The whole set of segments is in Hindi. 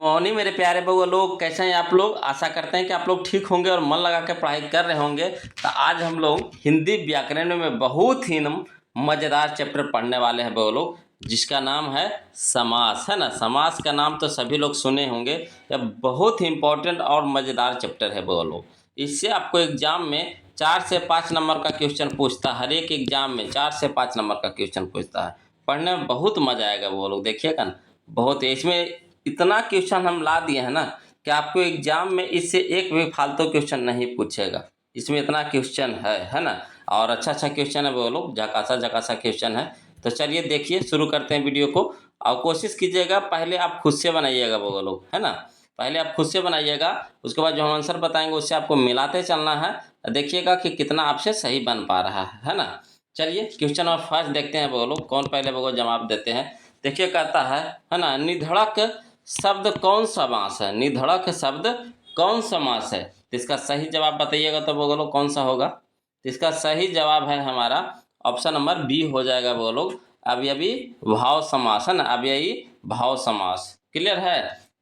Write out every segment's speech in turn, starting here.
मॉर्निंग मेरे प्यारे बउआ लोग, कैसे हैं आप लोग। आशा करते हैं कि आप लोग ठीक होंगे और मन लगा के पढ़ाई कर रहे होंगे। तो आज हम लोग हिंदी व्याकरण में बहुत ही मज़ेदार चैप्टर पढ़ने वाले हैं बउआ लोग, जिसका नाम है समास, है ना। समास का नाम तो सभी लोग सुने होंगे। यह बहुत ही इम्पोर्टेंट और मज़ेदार चैप्टर है बउआ लोग। इससे आपको एग्जाम में 4 से 5 नंबर का क्वेश्चन पूछता है। हर एक एग्जाम में 4 से 5 नंबर का क्वेश्चन पूछता है। पढ़ने में बहुत मज़ा आएगा बउआ लोग, देखिएगा ना। बहुत इसमें इतना क्वेश्चन हम ला दिए हैं ना कि आपको एग्जाम में इससे एक भी फालतू क्वेश्चन नहीं पूछेगा। इसमें इतना क्वेश्चन है ना। और अच्छा क्वेश्चन है वो लोग, झकासा क्वेश्चन है। तो चलिए देखिए, शुरू करते हैं वीडियो को। और कोशिश कीजिएगा पहले आप खुद से बनाइएगा वो लोग, है ना। पहले आप खुद से बनाइएगा, उसके बाद जो हम आंसर बताएंगे उससे आपको मिलाते चलना है। देखिएगा कि कितना आपसे सही बन पा रहा है ना। चलिए क्वेश्चन नंबर फर्स्ट देखते हैं वो लोग, कौन पहले वो जवाब देते हैं। देखिए कहता है ना, निधड़क शब्द कौन समास है। निधड़क शब्द कौन समास है। तो इसका सही जवाब बताइएगा तो वो लोग कौन सा होगा। तो इसका सही जवाब है हमारा ऑप्शन नंबर बी हो जाएगा वो लोग, अवयवी भाव समास, है ना। अवयवी भाव समास, क्लियर है।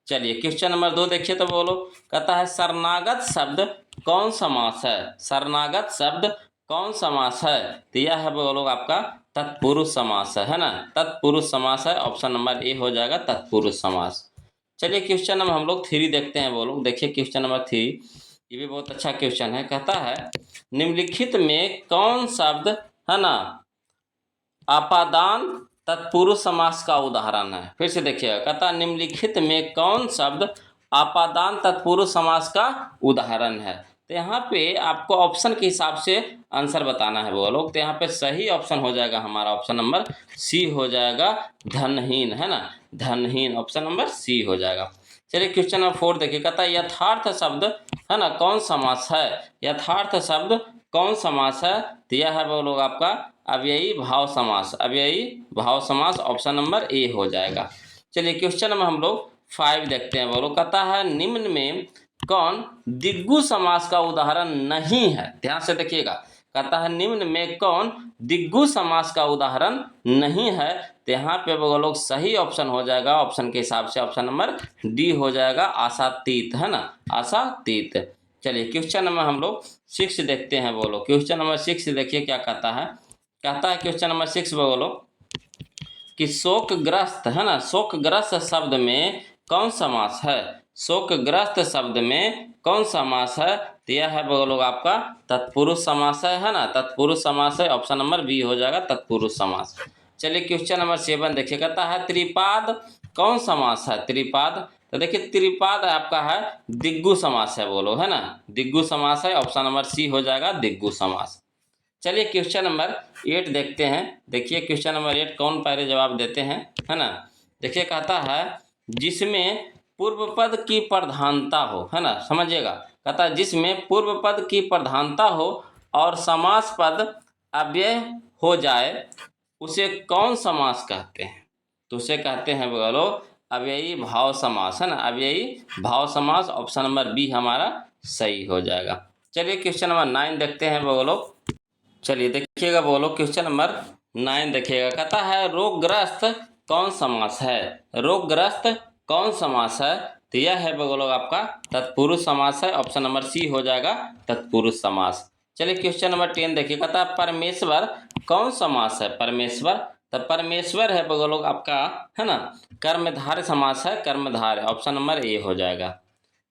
चलिए क्वेश्चन नंबर 2 देखिए तो वो लोग कहता है शरणागत शब्द कौन समास है। शरणागत शब्द कौन समास है। तो यह है वो लोग आपका तत्पुरुष समास है ना। तत्पुरुष समास है, ऑप्शन नंबर ए हो जाएगा तत्पुरुष समास। चलिए क्वेश्चन नंबर हम लोग 3 देखते हैं वो लोग। देखिए क्वेश्चन नंबर 3, ये भी बहुत अच्छा क्वेश्चन है। कहता है निम्नलिखित में कौन शब्द, है ना, अपादान तत्पुरुष समास का उदाहरण है। फिर से देखिएगा, कहता है निम्नलिखित में कौन शब्द अपादान तत्पुरुष समास का उदाहरण है। तो यहाँ पे आपको ऑप्शन के हिसाब से आंसर बताना है वो लोग। तो यहाँ पे सही ऑप्शन हो जाएगा हमारा ऑप्शन नंबर सी हो जाएगा, धनहीन, है ना। धनहीन ऑप्शन नंबर सी हो जाएगा। चलिए क्वेश्चन नंबर 4 देखिए, कहता है यथार्थ शब्द, है ना, कौन समास है। यथार्थ शब्द कौन समास है। तो यह है वो लोग आपका अव्ययी भाव समास। अव्ययी भाव समास ऑप्शन नंबर ए हो जाएगा। चलिए क्वेश्चन नंबर हम लोग 5 देखते हैं। वो लोग कहता है निम्न में कौन दिग्गु समास का उदाहरण नहीं है। ध्यान से देखिएगा, कहता है निम्न में कौन दिग्गु समास का उदाहरण नहीं है। तो यहाँ पे वो लोग सही ऑप्शन हो जाएगा, ऑप्शन के हिसाब से ऑप्शन नंबर डी हो जाएगा, आशातीत, है ना, आशातीत। चलिए क्वेश्चन नंबर हम लोग 6 देखते हैं वो लोग। क्वेश्चन नंबर 6 देखिए क्या कहता है। कहता है क्वेश्चन नंबर 6 वो लोग कि शोकग्रस्त, है ना, शोकग्रस्त शब्द में कौन समास है। शोकग्रस्त शब्द में कौन समास है। तो यह है वो लोग आपका तत्पुरुष समास है ना। तत्पुरुष समास है, ऑप्शन नंबर बी हो जाएगा तत्पुरुष समास। चलिए क्वेश्चन नंबर 7 देखिए, कहता है त्रिपाद कौन समास है। त्रिपाद, तो देखिए त्रिपाद आपका है दिग्गु समास है वो लोग, है ना। दिग्गु समास है, ऑप्शन नंबर सी हो जाएगा दिग्गु समास। चलिए क्वेश्चन नंबर 8 देखते हैं। देखिए क्वेश्चन नंबर 8 कौन पहले जवाब देते हैं, है ना। देखिए कहता है जिसमें पूर्व पद की प्रधानता हो, है ना, समझिएगा। कहता है जिसमें पूर्व पद की प्रधानता हो और समास पद अव्यय हो जाए उसे कौन समास कहते हैं। तो उसे कहते हैं बोलो अव्ययी भाव समास, है ना। अव्ययी भाव समास, ऑप्शन नंबर बी हमारा सही हो जाएगा। चलिए क्वेश्चन नंबर 9 देखते हैं बोलो। चलिए देखिएगा बोलो, क्वेश्चन नंबर 9 देखिएगा। कहता है रोगग्रस्त कौन समास है। रोगग्रस्त कौन समास है। तो यह है बोलो आपका तत्पुरुष समास है, ऑप्शन नंबर सी हो जाएगा तत्पुरुष समास। चलिए क्वेश्चन नंबर 10 देखिए, कहता है परमेश्वर कौन समास है। परमेश्वर, तो परमेश्वर है बोलो आपका, है ना, कर्मधारय समास है। कर्मधारय, ऑप्शन नंबर ए हो जाएगा।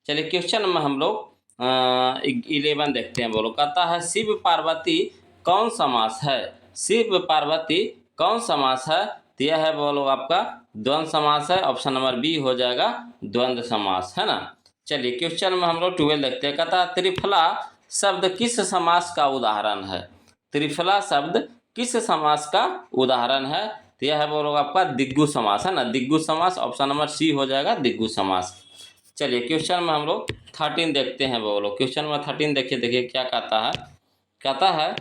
चलिए क्वेश्चन नंबर हम लोग 11 देखते हैं बोलो। कहता है शिव पार्वती कौन समास है। शिव पार्वती कौन समास है। तो यह है बोलो आपका द्वंद्व समास है, ऑप्शन नंबर बी हो जाएगा द्वंद्व समास, है ना। चलिए क्वेश्चन में हम लोग 12 देखते हैं। कहता है त्रिफला शब्द किस समास का उदाहरण है। त्रिफला शब्द किस समास का उदाहरण है। तो यह है बोलो आपका दिग्गु समास, है ना। दिग्गु समास, ऑप्शन नंबर सी हो जाएगा दिग्गु समास। चलिए क्वेश्चन में हम लोग 13 देखते हैं बोलो। क्वेश्चन नंबर 13 देखिए क्या कहता है। कहता है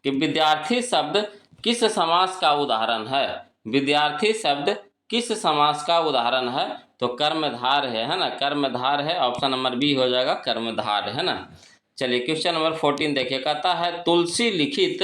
कि विद्यार्थी शब्द किस समास का उदाहरण है। विद्यार्थी शब्द किस समास का उदाहरण है। तो कर्मधार है ना। कर्मधार है, ऑप्शन नंबर बी हो जाएगा कर्मधार, है ना। चलिए क्वेश्चन नंबर 14 देखिए, कहता है तुलसी लिखित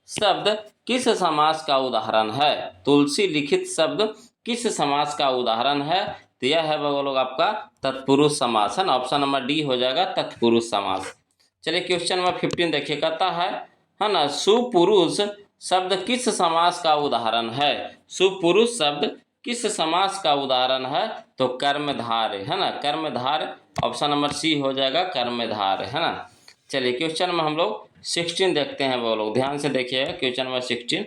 शब्द किस समास का उदाहरण है। तुलसी लिखित शब्द किस समास का उदाहरण है। तो यह है वो लोग आपका तत्पुरुष समास, है ना। ऑप्शन नंबर डी हो जाएगा तत्पुरुष समास। चलिए क्वेश्चन नंबर 15 देखिए, कहता है ना, सुपुरुष शब्द किस समास का उदाहरण है। सुपुरुष शब्द किस समास का उदाहरण है, तो कर्मधारय, है ना, कर्मधारय। ऑप्शन नंबर सी हो जाएगा कर्मधारय, है ना। चलिए क्वेश्चन में हम लोग 16 देखते हैं वो लोग, ध्यान से देखिएगा। क्वेश्चन नंबर 16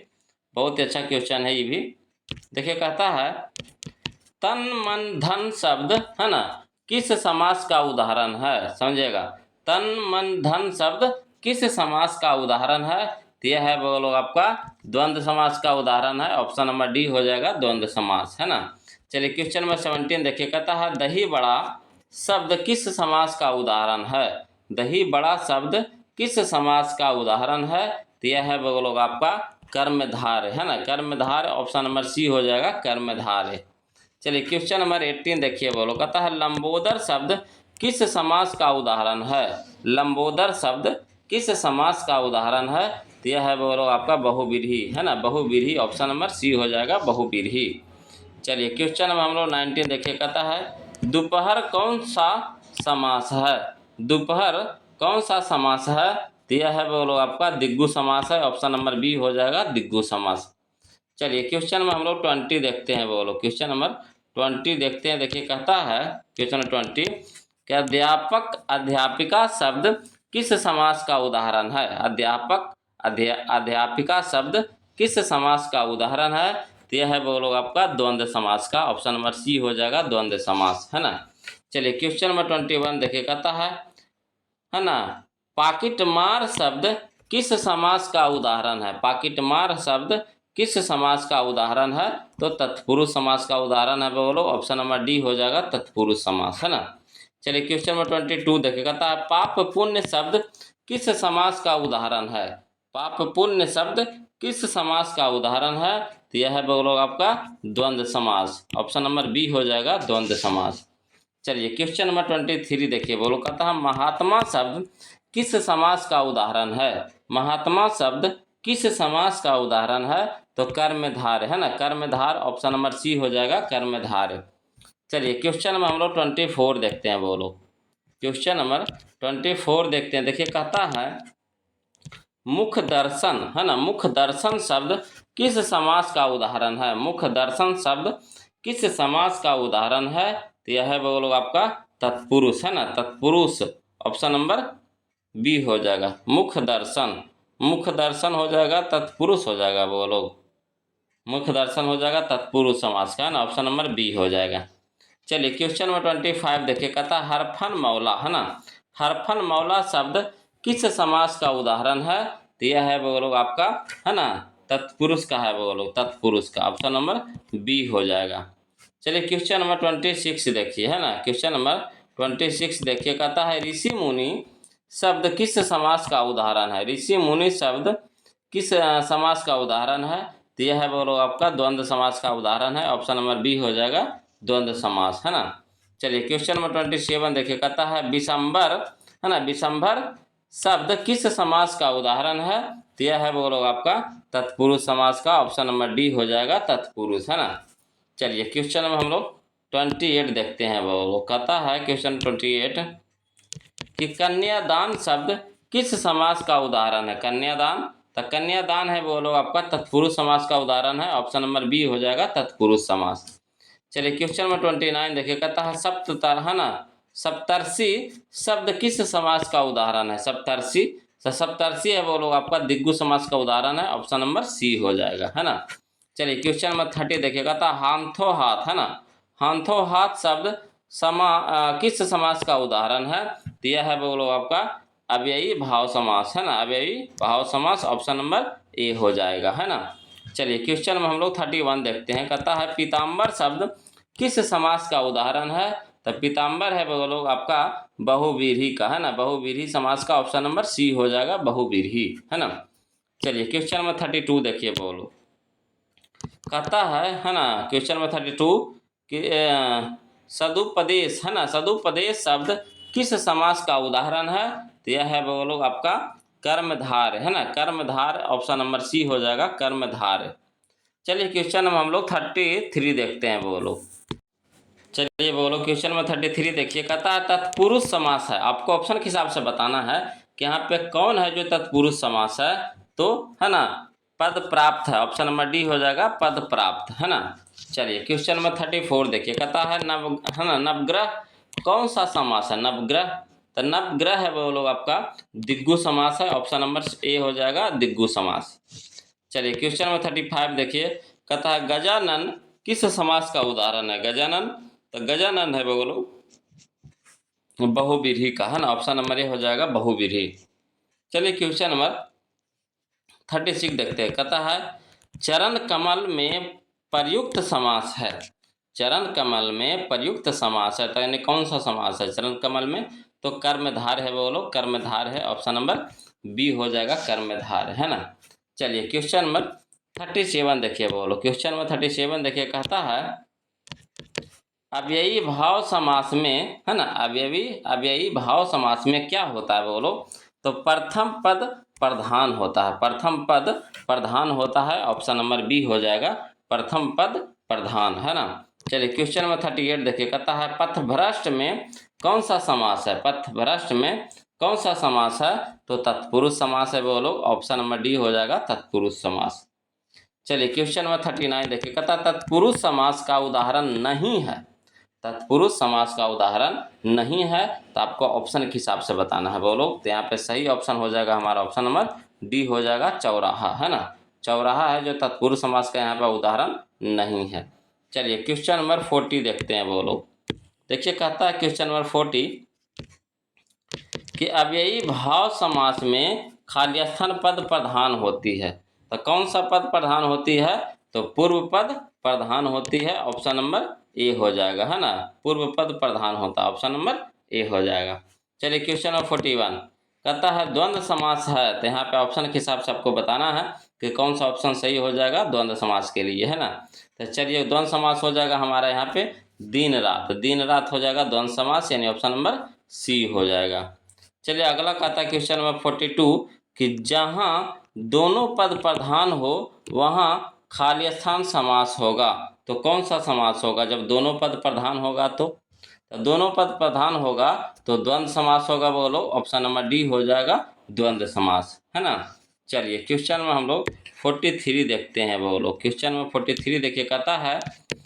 बहुत ही अच्छा क्वेश्चन है ये भी। देखिए कहता है, तन मन धन शब्द, है ना, किस समास का उदाहरण है, समझिएगा। तन मन धन शब्द किस समास का उदाहरण है, तो यह है वो लोग आपका द्वंद्व समास का उदाहरण है। ऑप्शन नंबर डी हो जाएगा द्वंद्व समास, है ना। चलिए क्वेश्चन नंबर 17 देखिए, कहता है, दही बड़ा शब्द किस समास का उदाहरण है। दही बड़ा शब्द किस समास का उदाहरण है, तो यह है वो लोग आपका कर्मधारय, है ना, कर्मधारय। ऑप्शन नंबर सी हो जाएगा कर्मधारय। चलिए क्वेश्चन नंबर 18 देखिए, बोलो, कहता है, लंबोदर शब्द किस समास का उदाहरण है। लंबोदर शब्द किस समास का उदाहरण है, तो यह है बोलो आपका बहुव्रीहि, है ना, बहुव्रीहि। ऑप्शन नंबर सी हो जाएगा बहुव्रीहि। चलिए क्वेश्चन नंबर हम लोग 19 देखिए, कहता है, दोपहर कौन सा समास है। दोपहर कौन सा समास है, तो यह है बोलो आपका दिग्गु समास है। ऑप्शन नंबर बी हो जाएगा दिग्गु समास। चलिए क्वेश्चन में हम लोग 20 देखते हैं बोलो, क्वेश्चन नंबर 20 देखते हैं। देखिए कहता है क्वेश्चन नंबर 20 कि अध्यापक अध्यापिका शब्द किस समास का उदाहरण है। अध्यापक अध्यापिका शब्द किस समास का उदाहरण है, तो यह है बोलो आपका द्वंद्व समास का। ऑप्शन नंबर सी हो जाएगा द्वंद्व समास, है ना। चलिए क्वेश्चन नंबर 21 देखिए, कहता है ना, पाकिट मार शब्द किस समास का उदाहरण है। पाकिट मार शब्द किस समास का उदाहरण है, तो तत्पुरुष समास का उदाहरण है बोलो। ऑप्शन नंबर डी हो जाएगा तत्पुरुष समास, है ना। चलिए क्वेश्चन नंबर 22 देखिए, कहता है, पाप पुण्य शब्द किस समास का उदाहरण है। पाप पुण्य शब्द किस समास का उदाहरण है, तो यह है बोलो आपका द्वंद्व समास। ऑप्शन नंबर बी हो जाएगा द्वंद्व समास। चलिए क्वेश्चन नंबर 23 देखिए, बोलो, कहता है, महात्मा शब्द किस समास का उदाहरण है। महात्मा शब्द किस समास का उदाहरण है, तो कर्मधारय, है ना, कर्मधार। ऑप्शन नंबर सी हो जाएगा कर्मधारय। चलिए क्वेश्चन नंबर हम लोग 24 देखते हैं बोलो, क्वेश्चन नंबर 24 देखते हैं। देखिए कहता है, मुख दर्शन, है ना, मुख दर्शन शब्द किस समास का उदाहरण है। मुख दर्शन शब्द किस समास का उदाहरण है, तो यह है बोलो आपका तत्पुरुष, है ना, तत्पुरुष। ऑप्शन नंबर बी हो जाएगा मुख दर्शन। मुख दर्शन हो जाएगा तत्पुरुष हो जाएगा, बोलो मुख दर्शन हो जाएगा तत्पुरुष समास का, है ना। ऑप्शन नंबर बी हो जाएगा। चलिए क्वेश्चन नंबर 25 देखिए, कहता है, हरफन मौला, है ना, हरफन मौला शब्द किस समास का उदाहरण है, तो यह है बोलो आपका, है ना, तत्पुरुष का है, बोलो तत्पुरुष का। ऑप्शन नंबर बी हो जाएगा। चलिए क्वेश्चन नंबर 26 देखिए, है ना, क्वेश्चन नंबर 26 देखिए, कहता है, ऋषि मुनि शब्द किस समास का उदाहरण है। ऋषि मुनि शब्द किस समास का उदाहरण है, तो यह है बोलो आपका द्वंद्व समास का उदाहरण है। ऑप्शन नंबर बी हो जाएगा द्वंद्व समास, है ना। चलिए क्वेश्चन नंबर 27 देखिए, कहता है, विशंबर, है ना, विशंबर शब्द किस समास का उदाहरण है, तो यह है बोलो आपका तत्पुरुष समास का। ऑप्शन नंबर डी हो जाएगा तत्पुरुष, है ना। चलिए क्वेश्चन में हम लोग 28 देखते हैं, वो कहता है क्वेश्चन 28 कि कन्यादान शब्द किस समास का उदाहरण है। कन्यादान, तो कन्यादान है वो लोग आपका तत्पुरुष समास का उदाहरण है। ऑप्शन नंबर बी हो जाएगा तत्पुरुष समास। चलिए क्वेश्चन नंबर 29 देखिए, कहता है, सप्ततर, है ना, सप्तर्षि शब्द किस समास का उदाहरण है। सप्तर्षि, तो सप्तर्षि है वो लोग आपका दिग्गु समास का उदाहरण है। ऑप्शन नंबर सी हो जाएगा, है ना। चलिए क्वेश्चन नंबर 30 देखिए, कहता है, हाथों हाथ, है ना, हाथों हाथ शब्द किस समास का उदाहरण है, तो यह है बोलो आपका अव्ययी भाव समास, है ना, अव्ययी भाव समास। ऑप्शन नंबर ए हो जाएगा, है ना। चलिए क्वेश्चन में हम लोग 31 देखते हैं, कहता है, पीताम्बर शब्द किस समास का उदाहरण है, तो पीताम्बर है वो लोग आपका बहुव्रीहि का, है ना, बहुव्रीहि समास का। ऑप्शन नंबर सी हो जाएगा बहुव्रीहि, है ना। चलिए क्वेश्चन नंबर 32 देखिए, बोलो, कहता है ना, क्वेश्चन नंबर 32 कि सदुपदेश, है ना, सदुपदेश शब्द किस समास का उदाहरण है, तो यह है वो लोग आपका कर्मधार, है ना, कर्मधार। ऑप्शन नंबर सी हो जाएगा कर्मधार। चलिए क्वेश्चन में हम लोग 33 देखते हैं, वो लोग चलिए बोलो क्वेश्चन नंबर 33 देखिए, कहता है तत्पुरुष समास है। आपको ऑप्शन के हिसाब से बताना है कि यहाँ पे कौन है जो तत्पुरुष समास है। तो है ना, पद प्राप्त है, ऑप्शन नंबर डी हो जाएगा पद प्राप्त, है ना। चलिए क्वेश्चन नंबर 34 देखिए, कहता है नवग्रह कौन सा समास है। नवग्रह, तो नवग्रह है वो लोग आपका दिग्गु समास है, ऑप्शन नंबर ए हो जाएगा दिग्गु समास। चलिए क्वेश्चन नंबर 35 देखिए, कहता है गजानन किस समास का उदाहरण है। गजानन, तो गजानन है वो लोग बहुव्रीहि का, है ना, ऑप्शन नंबर ए हो जाएगा बहुव्रीहि। चलिए क्वेश्चन नंबर 36 देखते हैं, कहता है चरण कमल में प्रयुक्त समास है। चरण कमल में प्रयुक्त समास है, तो यानी कौन सा समास है चरण कमल में। तो कर्मधार है वो लोग, कर्मधार है, ऑप्शन नंबर बी हो जाएगा कर्मधार, है ना। चलिए क्वेश्चन नंबर 37 देखिए बोलो, क्वेश्चन नंबर 37 देखिए, कहता है अव्ययी भाव समास में, है ना, अव्ययी भाव समास में क्या होता है बोलो। तो प्रथम पद प्रधान होता है, प्रथम पद प्रधान होता है, ऑप्शन नंबर बी हो जाएगा प्रथम पद प्रधान, है ना। चलिए क्वेश्चन नंबर 38 देखिए, कहता है पथभ्रष्ट में कौन सा समास है। पथभ्रष्ट में कौन सा समास है। तो तत्पुरुष समास है वो लोग, ऑप्शन नंबर डी हो जाएगा तत्पुरुष समास। चलिए क्वेश्चन नंबर 39 देखिए, कहता तत्पुरुष समास का उदाहरण नहीं है। तत्पुरुष समास का उदाहरण नहीं है, तो आपको ऑप्शन के हिसाब से बताना है बोलो। तो यहाँ पे सही ऑप्शन हो जाएगा हमारा ऑप्शन नंबर डी हो जाएगा चौराहा, है ना। चौराहा है जो तत्पुरुष समास का यहाँ पे उदाहरण नहीं है। चलिए क्वेश्चन नंबर 40 देखते हैं बोलो। देखिए कहता है क्वेश्चन नंबर 40 कि अव्ययी भाव समास में खाली स्थान पद प्रधान होती है। तो कौन सा पद प्रधान होती है। तो पूर्व पद प्रधान होती है, ऑप्शन नंबर ए हो जाएगा, है ना। पूर्व पद प्रधान होता है, ऑप्शन नंबर ए हो जाएगा। चलिए क्वेश्चन नंबर 41 कहता है द्वंद्व समास है। तो यहाँ पे ऑप्शन के हिसाब से आपको बताना है कि कौन सा ऑप्शन सही हो जाएगा द्वंद्व समास के लिए, है ना। तो चलिए द्वंद्व समास हो जाएगा हमारा यहाँ पे दिन रात, दिन रात हो जाएगा द्वंद्व समास, यानी ऑप्शन नंबर सी हो जाएगा। चलिए अगला कहता है क्वेश्चन नंबर 42 कि जहाँ दोनों पद प्रधान हो वहाँ खाली स्थान समास होगा। तो कौन सा समास होगा जब दोनों पद प्रधान होगा। तो दोनों पद प्रधान होगा तो द्वंद्व समास होगा वो लोग, ऑप्शन नंबर डी हो जाएगा द्वंद्व समास, है ना। चलिए क्वेश्चन में हम लोग 43 देखते हैं वो लोग। क्वेश्चन में 43 देखिए, कहता है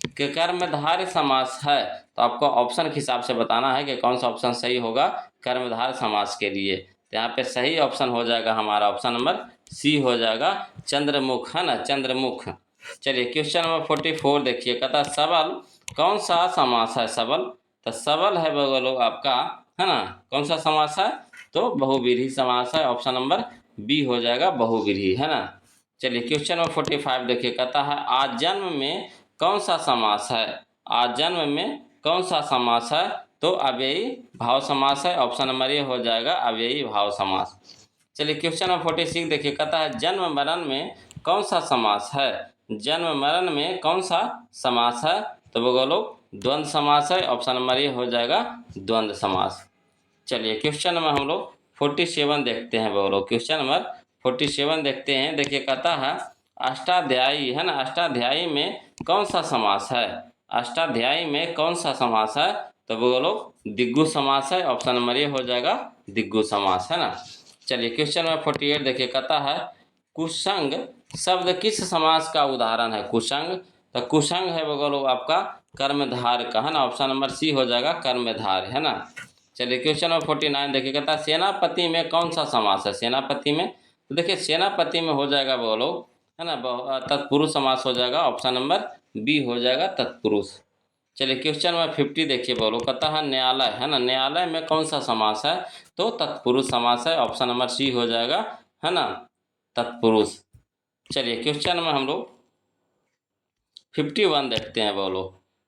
कि कर्मधारय समास है। तो आपको ऑप्शन के हिसाब से बताना है कि कौन सा ऑप्शन सही होगा कर्मधारय समास के लिए। तो यहाँ पे सही ऑप्शन हो जाएगा हमारा ऑप्शन नंबर सी हो जाएगा चंद्रमुख, है ना, चंद्रमुख। चलिए क्वेश्चन नंबर 44 देखिए, कहता सबल कौन सा समास है। सबल, तो सबल है वो लोग आपका, है ना, कौन सा समास है। तो बहुव्रीहि समास है, ऑप्शन नंबर बी हो जाएगा बहुव्रीहि, है ना। चलिए क्वेश्चन नंबर 45 देखिए, कहता है आजन्म में कौन सा समास है। आजन्म में कौन सा समास है। तो अव्ययी भाव समास है, ऑप्शन नंबर ए हो जाएगा अव्ययी भाव समास। चलिए क्वेश्चन नंबर 46 देखिए, कहता है जन्म मरण में कौन सा समास है। जन्म मरण में कौन सा समास है। तो वो लोग द्वंद्व समास है, ऑप्शन नंबर ए हो जाएगा द्वंद्व समास। चलिए क्वेश्चन नंबर हम लोग 47 देखते हैं वो लोग। क्वेश्चन नंबर 47 देखते हैं, देखिए कहता है अष्टाध्यायी, है ना, अष्टाध्यायी में कौन सा समास है। अष्टाध्यायी में कौन सा समास है। तो वो लोग दिग्गु समास है, ऑप्शन नंबर ए हो जाएगा दिग्गु समास, है ना। चलिए क्वेश्चन नंबर 48 देखिए, कहता है कुसंग शब्द किस समास का उदाहरण है। कुसंग, तो कुसंग है वो लोग आपका कर्मधार का, है ना, ऑप्शन नंबर सी हो जाएगा कर्मधार, है ना। चलिए क्वेश्चन नंबर 49 देखिए, कहता है सेनापति में कौन सा समास है। सेनापति में, तो देखिए सेनापति में हो जाएगा वो लोग, है ना, तत्पुरुष समास हो जाएगा, ऑप्शन नंबर बी हो जाएगा तत्पुरुष। चलिए क्वेश्चन नंबर 50 देखिए बोलो, कहता है न्यायालय, है ना, न्यायालय में कौन सा समास है। तो तत्पुरुष समास है, ऑप्शन नंबर सी हो जाएगा, है ना, तत्पुरुष। चलिए क्वेश्चन में हम लोग 51 देखते हैं बोलो।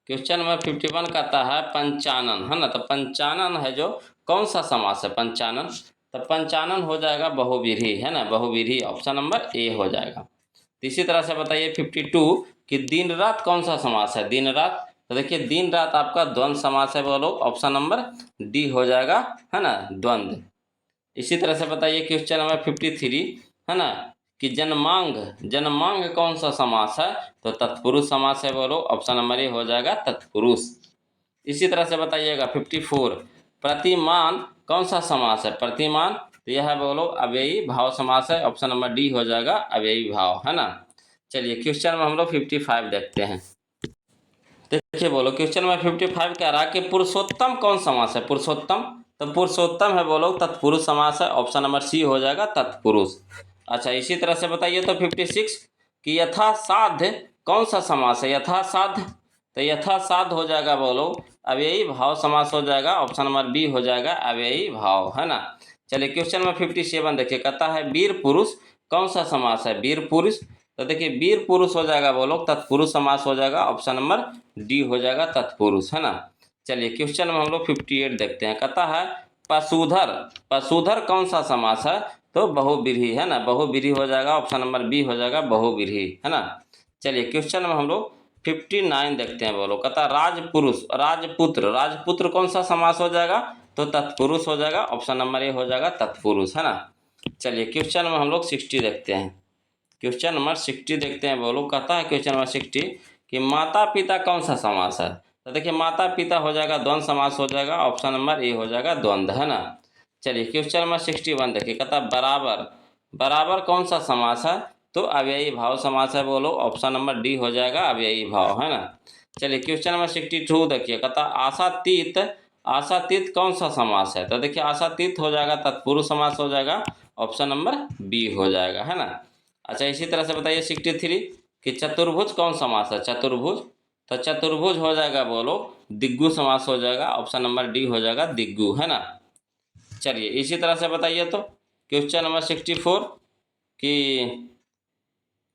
क्वेश्चन नंबर 51 कहता है पंचानन, है ना, तो पंचानन है जो कौन सा समास है। पंचानन, तो पंचानन हो जाएगा बहुव्रीहि, है ना, बहुव्रीहि, ऑप्शन नंबर ए हो जाएगा। इसी तरह से बताइए 52 कि दिन रात कौन सा समास है। दिन रात, तो देखिए दिन रात आपका द्वंद्व समास है बोलो, ऑप्शन नंबर डी हो जाएगा, है ना, द्वंद्व। इसी तरह से बताइए क्वेश्चन नंबर 53, है ना, कि जन्मांग, जन्मांग कौन सा समास है। तो तत्पुरुष समास है बोलो, ऑप्शन नंबर ए हो जाएगा तत्पुरुष। इसी तरह से बताइएगा 54 प्रतिमान कौन सा समास है? प्रतिमान तो यह है बोलो अव्ययी भाव समास है। ऑप्शन नंबर डी हो जाएगा अव्ययी भाव, है ना। चलिए क्वेश्चन में हम लोग 55 देखते हैं। देखिए बोलो क्वेश्चन में 55 कह रहा है कि पुरुषोत्तम कौन समास है? पुरुषोत्तम तो पुरुषोत्तम है बोलो तत्पुरुष समास है। ऑप्शन नंबर सी हो जाएगा तत्पुरुष। अच्छा इसी तरह से बताइए तो 56 कि यथासाध्य कौन सा समास है? यथासाध्य तो यथासाध्य हो जाएगा बोलो अव्ययी भाव समास हो जाएगा। ऑप्शन नंबर बी हो जाएगा अव्ययी भाव, है ना। चलिए क्वेश्चन में 57 देखिए कहता है वीर पुरुष कौन सा समास है? वीर पुरुष तो देखिए वीर पुरुष हो जाएगा बोलो तत्पुरुष समास हो जाएगा। ऑप्शन नंबर डी हो जाएगा तत्पुरुष, है ना। चलिए क्वेश्चन में हम लोग 58 देखते हैं। कहता है पशुधर, पशुधर कौन सा समास है? तो बहुव्रीहि, है ना। बहुव्रीहि हो जाएगा। ऑप्शन नंबर बी हो जाएगा बहुव्रीहि, है ना। चलिए क्वेश्चन में हम लोग 59 देखते हैं। बोलो कहता राजपुरुष राजपुत्र, राजपुत्र कौन सा समास हो जाएगा? तो तत्पुरुष हो जाएगा। ऑप्शन नंबर ए हो जाएगा तत्पुरुष, है ना। चलिए क्वेश्चन में हम लोग 60 देखते हैं। क्वेश्चन नंबर 60 देखते हैं। बोलो कहता है क्वेश्चन नंबर 60 कि माता पिता कौन सा समास है? तो देखिए माता पिता हो जाएगा द्वंद्व समास हो जाएगा। ऑप्शन नंबर ए हो जाएगा द्वंद्व, है ना। चलिए क्वेश्चन नंबर 61 देखिए कहता बराबर, बराबर कौन सा समास है? तो अव्ययी भाव समास है। बोलो ऑप्शन नंबर डी हो जाएगा अव्ययी भाव, है ना। चलिए क्वेश्चन नंबर 62 देखिए कहता आशातीत, आशातीत कौन सा समास है? तो देखिए आशातीत हो जाएगा तत्पुरुष समास हो जाएगा। ऑप्शन नंबर बी हो जाएगा, है ना। अच्छा इसी तरह से बताइए 63 कि चतुर्भुज कौन समास है? चतुर्भुज तो चतुर्भुज हो जाएगा बोलो दिग्गु समास हो जाएगा। ऑप्शन नंबर डी हो जाएगा दिग्गु, है ना। चलिए इसी तरह से बताइए तो क्वेश्चन नंबर 64 कि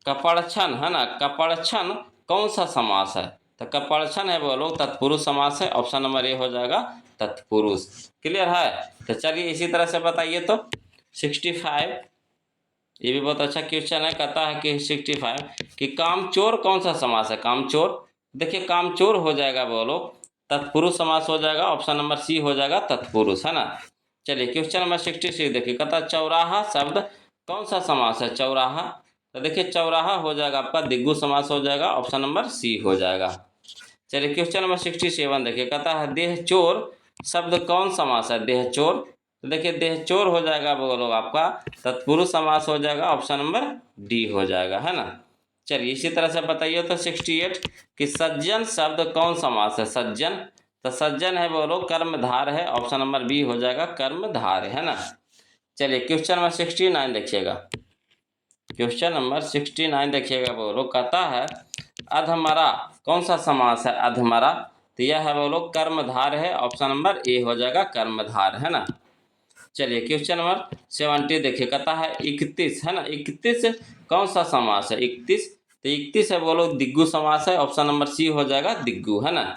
कपड़छन, है ना, कपड़छन कौन सा समास है? तो कपड़छन है बोलो तत्पुरुष समास है। ऑप्शन नंबर ए हो जाएगा तत्पुरुष। क्लियर है? तो चलिए इसी तरह से बताइए तो 65, ये भी बहुत अच्छा क्वेश्चन है। कहता है कि 65 कि कामचोर कौन सा समास है? कामचोर देखिए कामचोर हो जाएगा बोलो तत्पुरुष समास हो जाएगा। ऑप्शन नंबर सी हो जाएगा तत्पुरुष, है ना। चलिए क्वेश्चन नंबर 66 देखिए कहता चौराहा शब्द कौन सा समास है? चौराहा तो देखिए चौराहा हो जाएगा आपका दिग्गु समास हो जाएगा। ऑप्शन नंबर सी हो जाएगा। चलिए क्वेश्चन नंबर 67 देखिए कहता है देह चोर शब्द कौन समास है? देह चोर तो देखिए देह चोर हो जाएगा बोलो आपका तत्पुरुष समास हो जाएगा। ऑप्शन नंबर डी हो जाएगा, है ना। चलिए इसी तरह से बताइए तो 68 कि सज्जन शब्द कौन समास है? सज्जन तो सज्जन है बोलो कर्मधार है। ऑप्शन नंबर बी हो जाएगा कर्मधार, है ना। चलिए क्वेश्चन नंबर 69 देखिएगा। क्वेश्चन नंबर 69 देखिएगा। बोलो कहता है अधमरा कौन सा समास है? अधमरा तो यह है बोलो कर्मधार है। ऑप्शन नंबर ए हो जाएगा कर्मधार, है ना। चलिए क्वेश्चन नंबर 70 देखिए कहता है 31, है ना। 31 कौन सा समास है? 31 तो 31 है बोलो दिग्गु समास है। ऑप्शन नंबर सी हो जाएगा दिग्गु, है ना।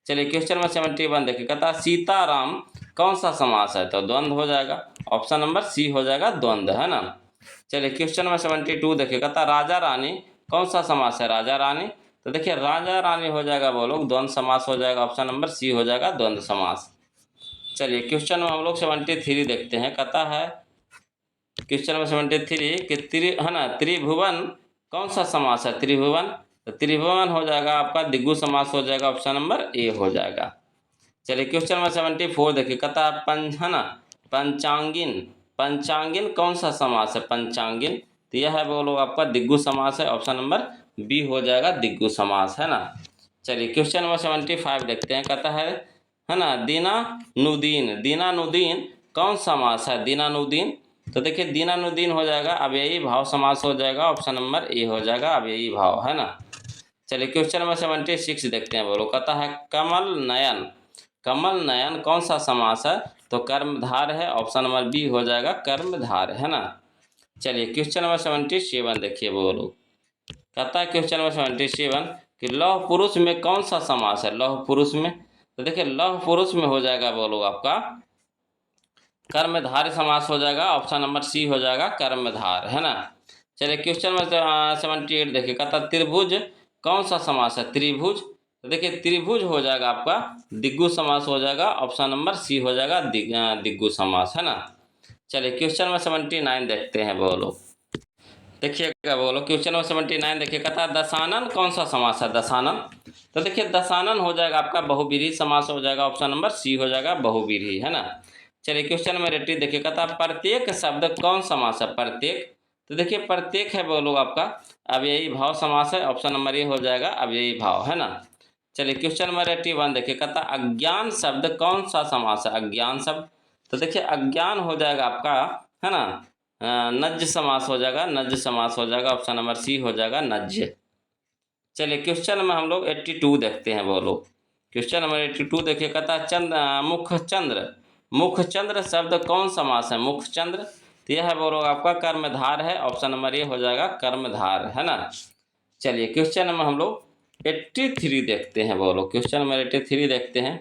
चलिए क्वेश्चन नंबर 71 देखिए कहता है सीताराम कौन सा समास है? तो द्वंद्व हो जाएगा। ऑप्शन नंबर सी हो जाएगा द्वंद्व, है ना। चलिए क्वेश्चन नंबर 72 देखिए कहता राजा रानी कौन सा समास है? राजा रानी तो देखिए राजा रानी हो जाएगा बोलो द्वंद्व समास हो जाएगा। ऑप्शन नंबर सी हो जाएगा द्वंद्व समास। चलिए क्वेश्चन में हम लोग 73 देखते हैं। कहता है क्वेश्चन नंबर 73 कि है ना त्रिभुवन कौन सा समास है? त्रिभुवन तो त्रिभुवन हो जाएगा आपका दिग्गु समास हो जाएगा। ऑप्शन नंबर ए हो जाएगा। चलिए क्वेश्चन नंबर 74 देखिए कहता है है ना पंचांगिन, पंचांगिन कौन सा समास है? पंचांगिन तो यह है बोलो आपका दिग्गु समास है। ऑप्शन नंबर बी हो जाएगा दिग्गु समास, है ना। चलिए क्वेश्चन नंबर 75 देखते हैं। कहता है ना दीनानुदीन, दीनानुदीन कौन समास है? दीनानुदीन तो देखिए दीनानुदीन हो जाएगा अव्ययी भाव समास हो जाएगा। ऑप्शन नंबर ए हो जाएगा अव्ययी भाव, है ना। चलिए क्वेश्चन नंबर 76 देखते हैं। बोलो कहता है कमल नयन, कमल नयन कौन सा समास है? तो कर्मधार है। ऑप्शन नंबर बी हो जाएगा कर्मधार, है ना। चलिए क्वेश्चन नंबर 77 देखिए। बोलो कहता है क्वेश्चन नंबर 77 कि लौह पुरुष में कौन सा समास है? लौह पुरुष में तो देखिए लौह पुरुष में हो जाएगा बोलो आपका कर्मधार समास हो जाएगा। ऑप्शन नंबर सी हो जाएगा कर्मधार, है ना। चलिए क्वेश्चन नंबर 78 देखिए कहता त्रिभुज कौन सा समास है? त्रिभुज तो देखिए त्रिभुज हो जाएगा आपका दिग्गु समास हो जाएगा। ऑप्शन नंबर सी हो जाएगा दिग्गु समास, है ना। चलिए क्वेश्चन नंबर 79 देखते हैं। बोलो देखिएगा बोलो क्वेश्चन नंबर 79 देखिए, कहता है दशानन कौन सा समास है? दशानन, तो देखिए दशानन हो जाएगा आपका बहुव्रीहि समास हो जाएगा, ऑप्शन नंबर सी हो जाएगा बहुव्रीहि, है ना। चलिए क्वेश्चन नंबर 80 देखिए, कहता है प्रत्येक शब्द कौन समास है? प्रत्येक, तो देखिए प्रत्येक है बोलो आपका अव्ययी भाव समास है, ऑप्शन नंबर ए हो जाएगा अव्ययी भाव, है ना। चलिए क्वेश्चन नंबर 81 देखिए, कहता है अज्ञान शब्द कौन सा समास है? अज्ञान शब्द, तो देखिए अज्ञान हो जाएगा आपका, है ना, नज्ज समास हो जाएगा, नज्ज समास हो जाएगा, ऑप्शन नंबर सी हो जाएगा नज्ज। चलिए क्वेश्चन में हम लोग 82 देखते हैं बोलो। क्वेश्चन नंबर 82 देखिए, कहता है मुख चंद्र, मुख चंद्र शब्द कौन समास है? मुख चंद्र, तो यह है बोलो आपका कर्मधार है, ऑप्शन नंबर ए हो जाएगा कर्मधार, है ना। चलिए क्वेश्चन में हम लोग 83 देखते हैं बोलो। क्वेश्चन नंबर 83 देखते हैं।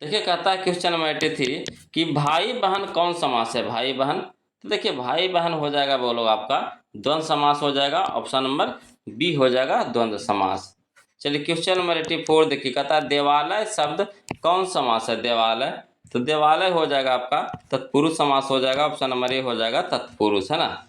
देखिए कहता है क्वेश्चन नंबर 83 कि भाई बहन कौन समास है? भाई बहन, तो देखिए भाई बहन हो जाएगा बोलो आपका द्वंद्व समास हो जाएगा, ऑप्शन नंबर बी हो जाएगा द्वंद्व समास। चलिए क्वेश्चन नंबर 84 देखिए, कहता है देवालय शब्द कौन समास है? देवालय, तो देवालय हो जाएगा आपका तत्पुरुष समास हो जाएगा, ऑप्शन नंबर ए हो जाएगा तत्पुरुष, है ना।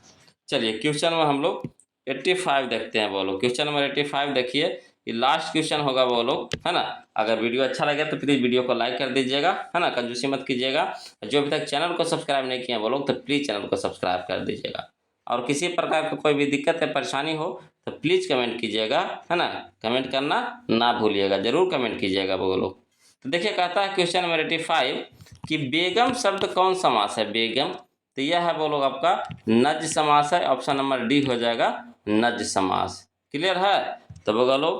चलिए क्वेश्चन में हम लोग 85 देखते हैं बोलो। क्वेश्चन नंबर 85 देखिए, ये लास्ट क्वेश्चन होगा बोलो, है ना। अगर वीडियो अच्छा लगे तो प्लीज़ वीडियो को लाइक कर दीजिएगा, है ना, कंजूसी मत कीजिएगा। जो अभी तक चैनल को सब्सक्राइब नहीं किए हैं वो लोग तो प्लीज़ चैनल को सब्सक्राइब कर दीजिएगा। और किसी प्रकार की कोई भी दिक्कत है परेशानी हो तो प्लीज़ कमेंट कीजिएगा, है ना, कमेंट करना ना भूलिएगा, ज़रूर कमेंट कीजिएगा वो लोग। तो देखिए कहता है क्वेश्चन नंबर 85 कि बेगम शब्द कौन समास है? बेगम, तो यह है बोलो आपका नज समास है, ऑप्शन नंबर डी हो जाएगा नज समास। क्लियर है? तो बोलो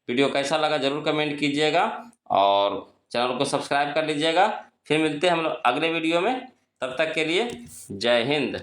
वीडियो कैसा लगा जरूर कमेंट कीजिएगा और चैनल को सब्सक्राइब कर लीजिएगा। फिर मिलते हैं हम लोग अगले वीडियो में, तब तक के लिए जय हिंद।